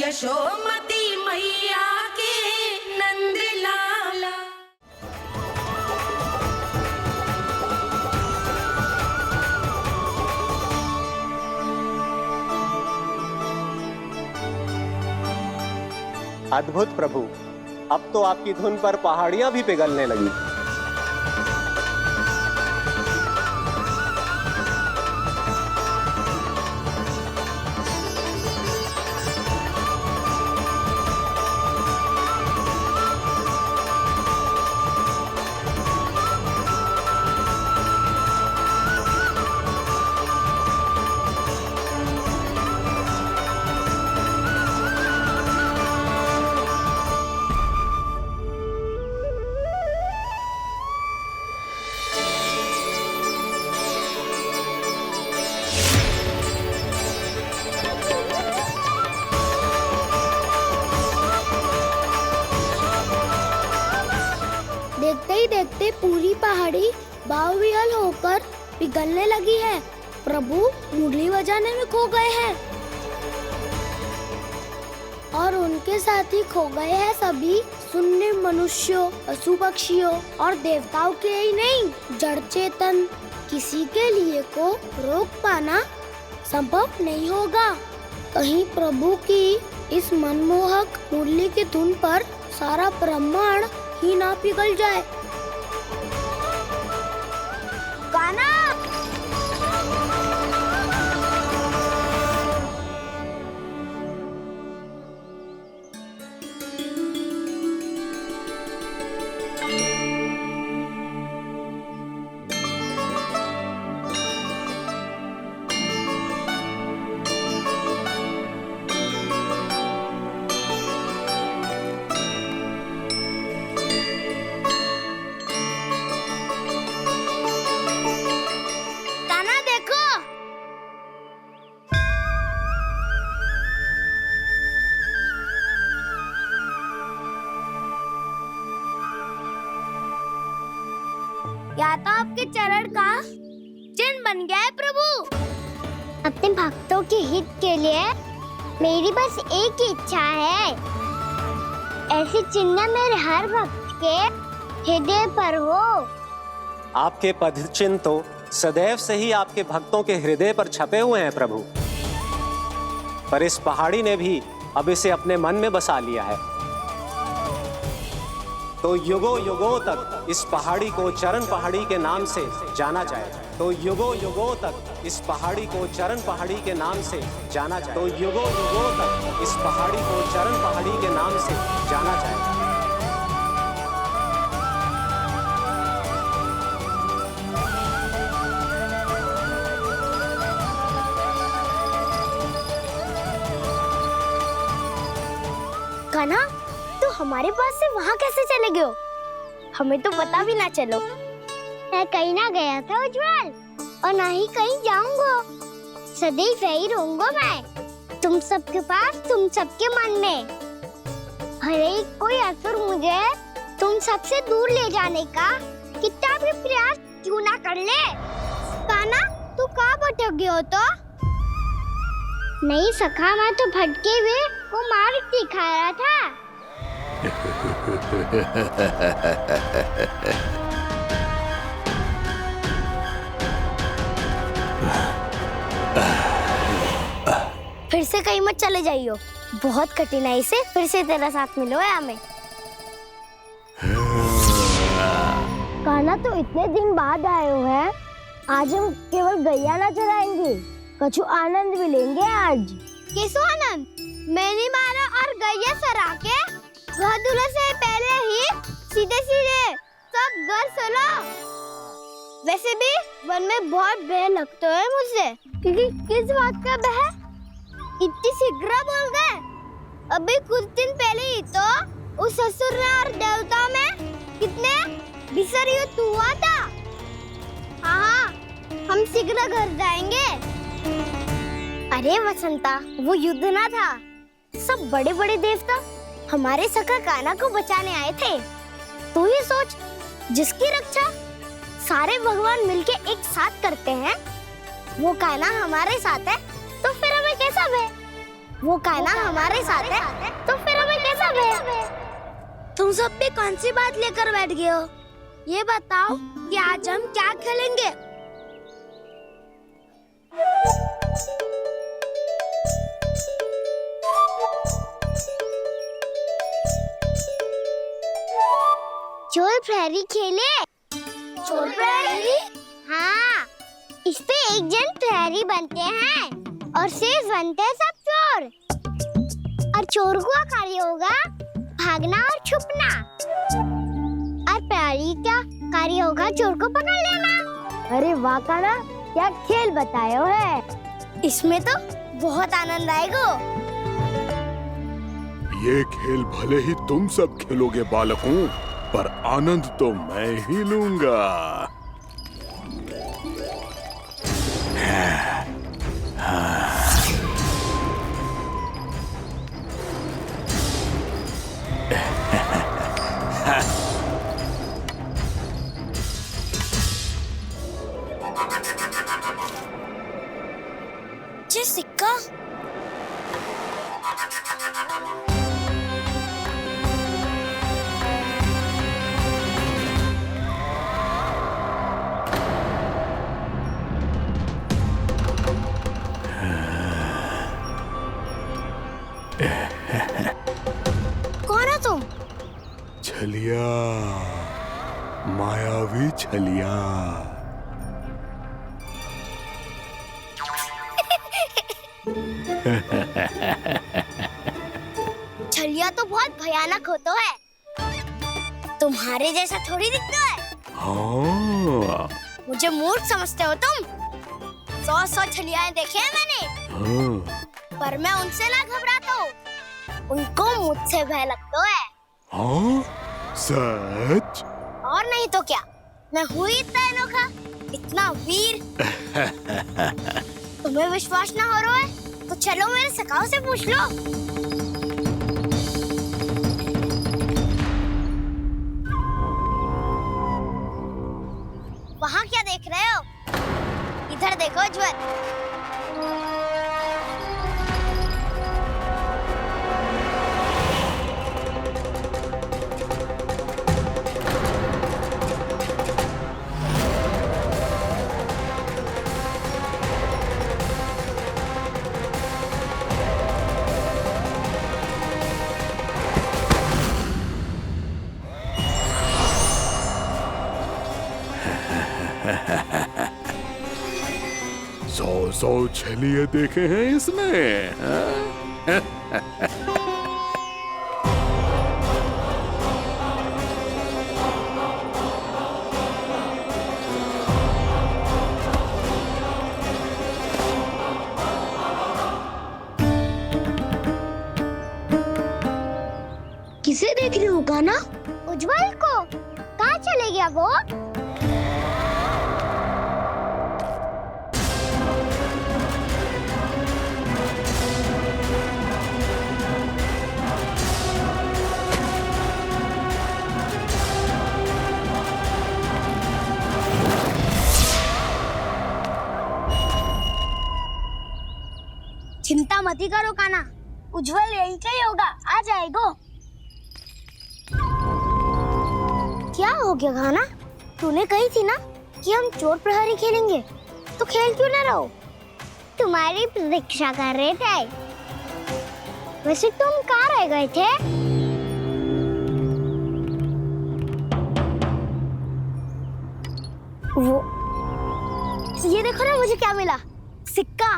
यशोमती मैया के नंद लाला। अद्भुत प्रभु, अब तो आपकी धुन पर पहाड़ियां भी पिघलने लगी। देखते ही देखते पूरी पहाड़ी बावरियल होकर पिघलने लगी है। प्रभु मुरली बजाने में खो गए हैं और उनके साथ ही खो गए हैं सभी सुनने मनुष्यों, पशु पक्षियों और देवताओं के ही नहीं, जड़ चेतन किसी के लिए को रोक पाना संभव नहीं होगा। कहीं प्रभु की इस मनमोहक मुरली की धुन पर सारा ब्रह्मांड ही ना पिघल जाए। कान्हा! या तो आपके चरण का चिन्ह बन गया है प्रभु। अपने भक्तों के हित के लिए मेरी बस एक ही इच्छा है, ऐसी चिन्ह मेरे हर भक्त के हृदय पर हो। आपके पद चिन्ह तो सदैव से ही आपके भक्तों के हृदय पर छपे हुए हैं प्रभु, पर इस पहाड़ी ने भी अब इसे अपने मन में बसा लिया है। तो युगों युगों तक इस पहाड़ी को चरण पहाड़ी के नाम से जाना जाए। तो युगों युगों तक इस पहाड़ी को चरण पहाड़ी के नाम से जाना जाए। तो युगों युगों तक इस पहाड़ी को चरण पहाड़ी के नाम से जाना जाए। कान्हा, तो हमारे पास से वहाँ कैसे चले गए हो? हमें तो पता भी ना चलो। मैं कहीं ना गया था उज्जवल, और ना ही कहीं जाऊंगा। सदैव यही रहूंगा मैं, तुम सबके पास, तुम सबके मन में। हर एक कोई असुर मुझे तुम सबसे दूर ले जाने का कितना भी प्रयास क्यों ना कर ले। कान्हा, तू कहाँ भटक गए हो? तो नहीं सखा, मैं तो भटके हुए को मार्ग दिखा रहा था। फिर से कहीं मत चले जाइयो, बहुत कठिनाई से फिर से तेरा साथ मिलो है हमें। कान्हा, तो इतने दिन बाद आए हो हैं, आज हम केवल गैया ना चराएंगे, कछु आनंद भी लेंगे आज। किसो आनंद? मैंने मारा और गैया सरा के वह दूल्हे से पहले ही सीधे सीधे सब घर चलो। वैसे भी वन में बहुत भय लगता है मुझे। क्योंकि किस बात का भय? इतनी शीघ्र बोल गए। अभी कुछ दिन पहले ही तो उस ससुर और देवता में कितने भीषण युद्ध हुआ था। हाँ, हम शीघ्र घर जाएंगे। अरे वसंता, वो युद्ध ना था, सब बड़े बड़े देवता हमारे सखा कान्हा को बचाने आए थे। तू ही सोच, जिसकी रक्षा सारे भगवान मिलके एक साथ करते हैं, वो कान्हा हमारे साथ है, तो फिर हमें कैसा भय? वो कान्हा हमारे साथ है, तो फिर हमें कैसा भेद? तुम सब भी कौन सी बात लेकर बैठ गए हो? ये बताओ कि आज हम क्या खेलेंगे? चोर प्रहरी खेले? चोर प्रहरी? हाँ, इस पे एक जन प्रहरी बनते हैं और शेष बनते हैं सब चोर। और चोर का कार्य होगा भागना और छुपना, और प्रहरी का कार्य होगा चोर को पकड़ लेना। अरे वाह कान्हा, क्या खेल बताया है। इसमें तो बहुत आनंद आएगा। ये खेल भले ही तुम सब खेलोगे बालकों, पर आनंद तो मैं ही लूंगा। ये सिक्का कौन है तुम? छलिया, मायावी छलिया। छलिया तो बहुत भयानक होता है, तुम्हारे जैसा थोड़ी दिखता है। हाँ। मुझे मूर्ख समझते हो तुम? 100 छलियाएं देखे हैं मैंने, हाँ। पर मैं उनसे ना घबराता हूँ, उनको मुझसे भय लगता है। हाँ? सच? और नहीं तो क्या, मैं हूँ ही इतना अनोखा, इतना वीर। तुम्हें विश्वास ना हो रहा है तो चलो मेरे सखाओं से पूछ लो। वहाँ क्या देख रहे हो? इधर देखो उज्जवल। सौ छलिए देखे हैं इसने। किसे देख रही हो कान्हा? उज्जवल को। कहाँ चले गया वो? चिंता मत ही करो कान्हा, उज्जवल यहीं का ही होगा, आ जाएगा। क्या हो गया कान्हा? तूने कही थी ना कि हम चोर प्रहरी खेलेंगे, तो खेल क्यों ना रहो? तुम्हारी प्रतीक्षा कर रहे थे। वैसे तुम कहाँ रह गए थे? वो ये देखो ना, मुझे क्या मिला, सिक्का।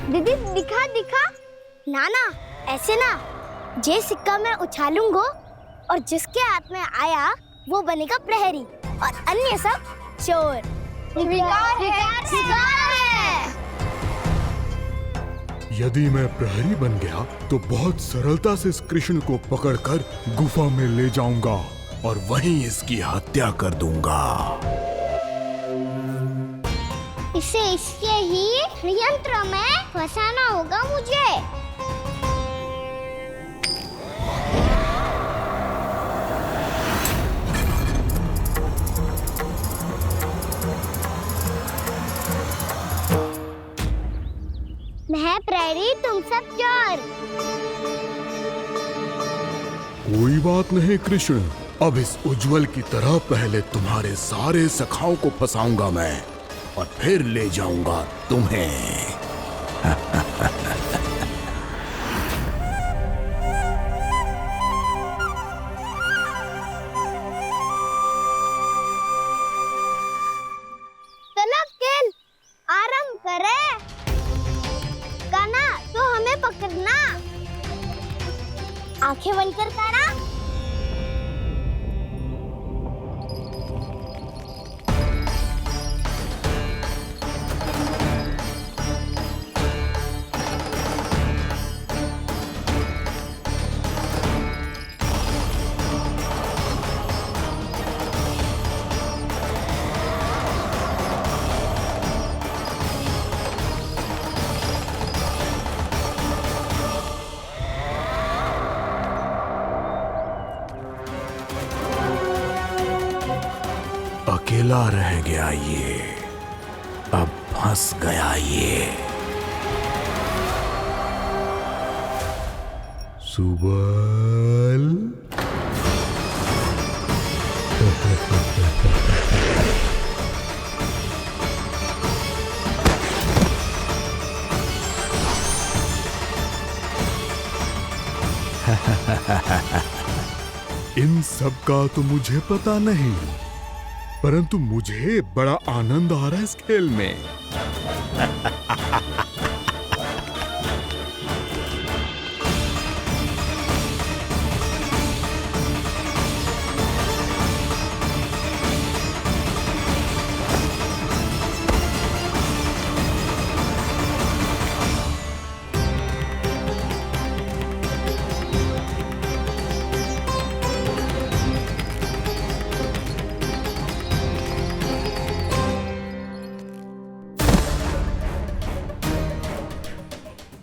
दीदी दिखा दिखा। ना ना, ऐसे ना, ये सिक्का मैं उछालूंगा और जिसके हाथ में आया वो बनेगा प्रहरी और अन्य सब चोर। शिकार है। यदि मैं प्रहरी बन गया तो बहुत सरलता से इस कृष्ण को पकड़कर गुफा में ले जाऊंगा और वहीं इसकी हत्या कर दूंगा। इसे इसके ही यंत्र में फंसाना होगा मुझे। तुम सब चोर। कोई बात नहीं कृष्ण, अब इस उज्जवल की तरह पहले तुम्हारे सारे सखाओं को फंसाऊंगा मैं और फिर ले जाऊंगा तुम्हें। चलो किल, आराम करे। काना तो हमें पकड़ना। आंखें बंद कर काना। अकेला रह गया ये, अब फंस गया ये। सुबल इन सब का तो मुझे पता नहीं, परंतु मुझे बड़ा आनंद आ रहा है इस खेल में।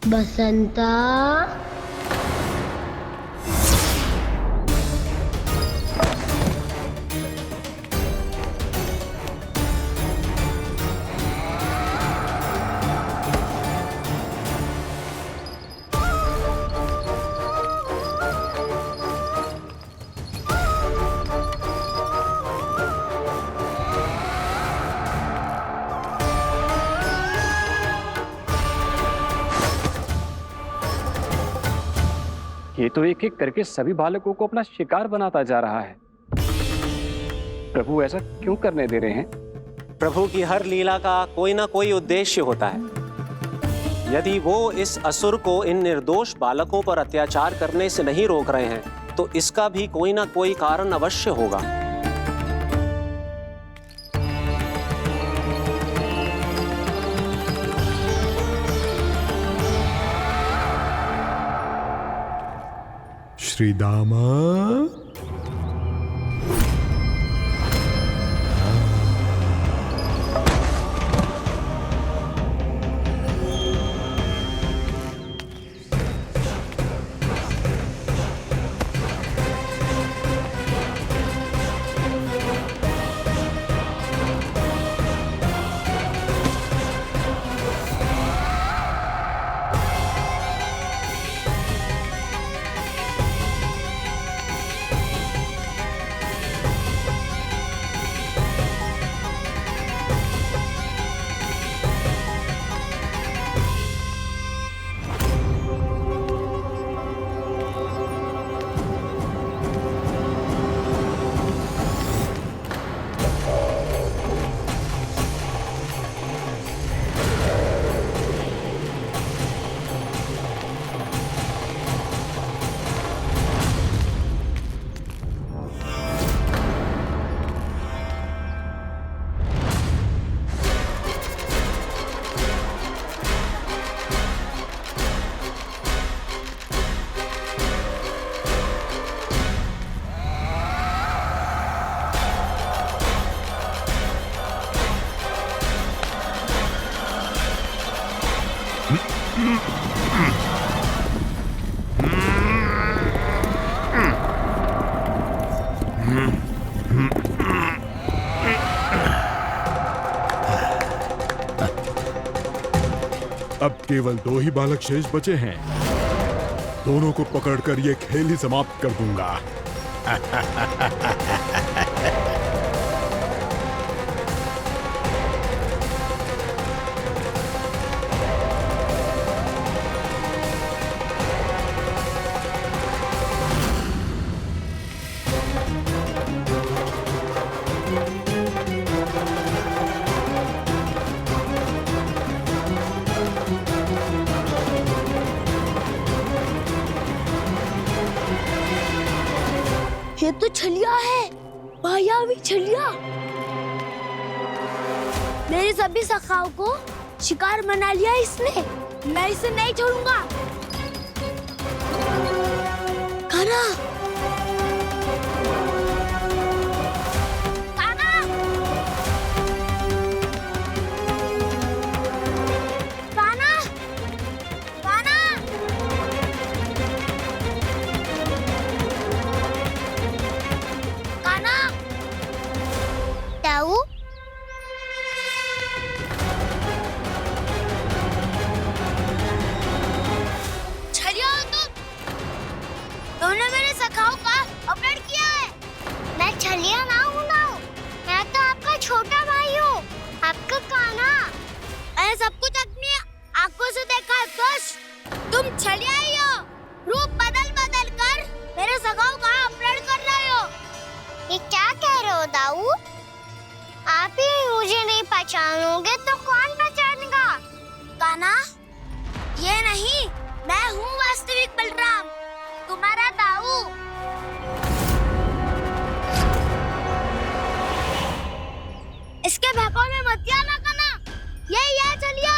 बसंता, ये तो एक एक करके सभी बालकों को अपना शिकार बनाता जा रहा है। प्रभु ऐसा क्यों करने दे रहे हैं? प्रभु की हर लीला का कोई ना कोई उद्देश्य होता है। यदि वो इस असुर को इन निर्दोष बालकों पर अत्याचार करने से नहीं रोक रहे हैं तो इसका भी कोई ना कोई कारण अवश्य होगा। श्री दामा, अब केवल 2 ही बालक शेष बचे हैं। दोनों को पकड़कर ये खेल ही समाप्त कर दूंगा। ये तो छलिया है, मायावी छलिया। मेरे सभी सखाओं को शिकार बना लिया इसने। मैं इसे नहीं छोड़ूंगा। कान्हा, कान्हा, कान्हा, कान्हा। कान्हा, ताऊ, छलिया हो तुमने मेरे सखाओं का अपहरण किया है। मैं छलिया ना हूँ मैं तो आपका छोटा भाई हूँ, आपका कान्हा। मैंने सब कुछ अपनी आंखों से देखा है बस। तुम छलिया ही हो। रूप बदल बदल कर मेरे सखाओं का अपहरण कर रहे हो। ये क्या कह रहे हो दाऊ? आप ही मुझे नहीं पहचानोगे तो कौन पहचानेगा? कान्हा, ये नहीं, मैं हूँ वास्तविक बलराम, तुम्हारा दाऊ। इसके बहकावे में मत आना कान्हा। ये चलिए।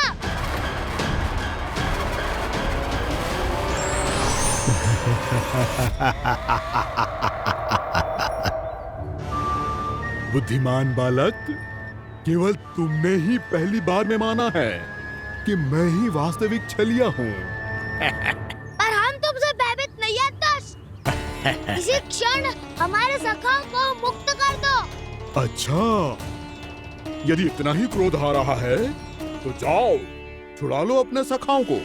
बुद्धिमान बालक, केवल तुमने ही पहली बार में माना है कि मैं ही वास्तविक छलिया हूँ। पर हम तुमसे भयभीत नहीं है दस। इसी क्षण हमारे सखाओं को मुक्त कर दो। अच्छा, यदि इतना ही क्रोध आ रहा है तो जाओ, छुड़ा लो अपने सखाओं को।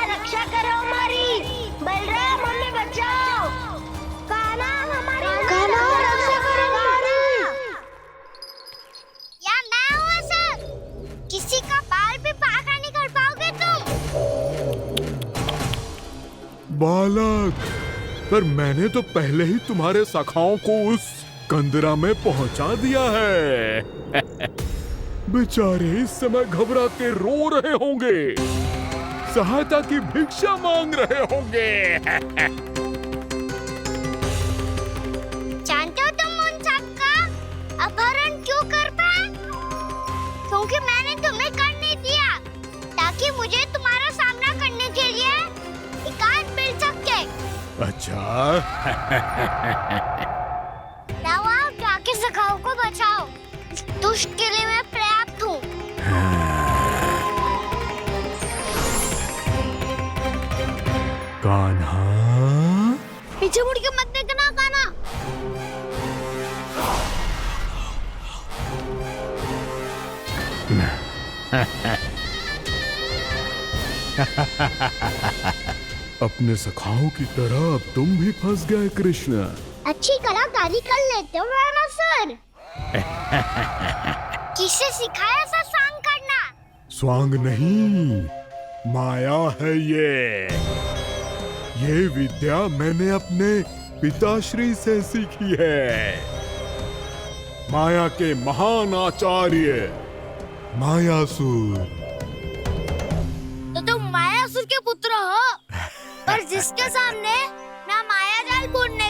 रक्षा करो हमारी। बलराम, हमें बचाओ। कान्हा, हमारी रक्षा करो हमारी। या मैं हूँ असर? किसी का बाल भी बाहर नहीं कर पाओगे तुम। बालक, पर मैंने तो पहले ही तुम्हारे सखाओं को उस कंदरा में पहुंचा दिया है। बेचारे इस समय घबरा के रो रहे होंगे, सहायता की भिक्षा मांग रहे होंगे। जानते हो तुम उन सबका अपहरण क्यों कर पाए? क्योंकि मैंने तुम्हें कर नहीं दिया, ताकि मुझे तुम्हारा सामना करने के लिए एकांत मिल सके। अच्छा। जाओ, आप जाके सखाओं को बचाओ। इस दुष्ट के लिए मैं पर्याप्त हूँ। कान्हा, पीछे मुड़ के मत देखना कान्हा। अपने सखाओं की तरह अब तुम भी फंस गए कृष्ण। अच्छी कलाकारी कर लेते हो ना सर। किसे सिखाया ऐसा स्वांग करना? स्वांग नहीं, माया है ये विद्या मैंने अपने पिताश्री से सीखी है। माया के महान आचार्य मायासुर। तो तुम मायासुर के पुत्र हो, पर जिसके सामने ना माया जाल बुनने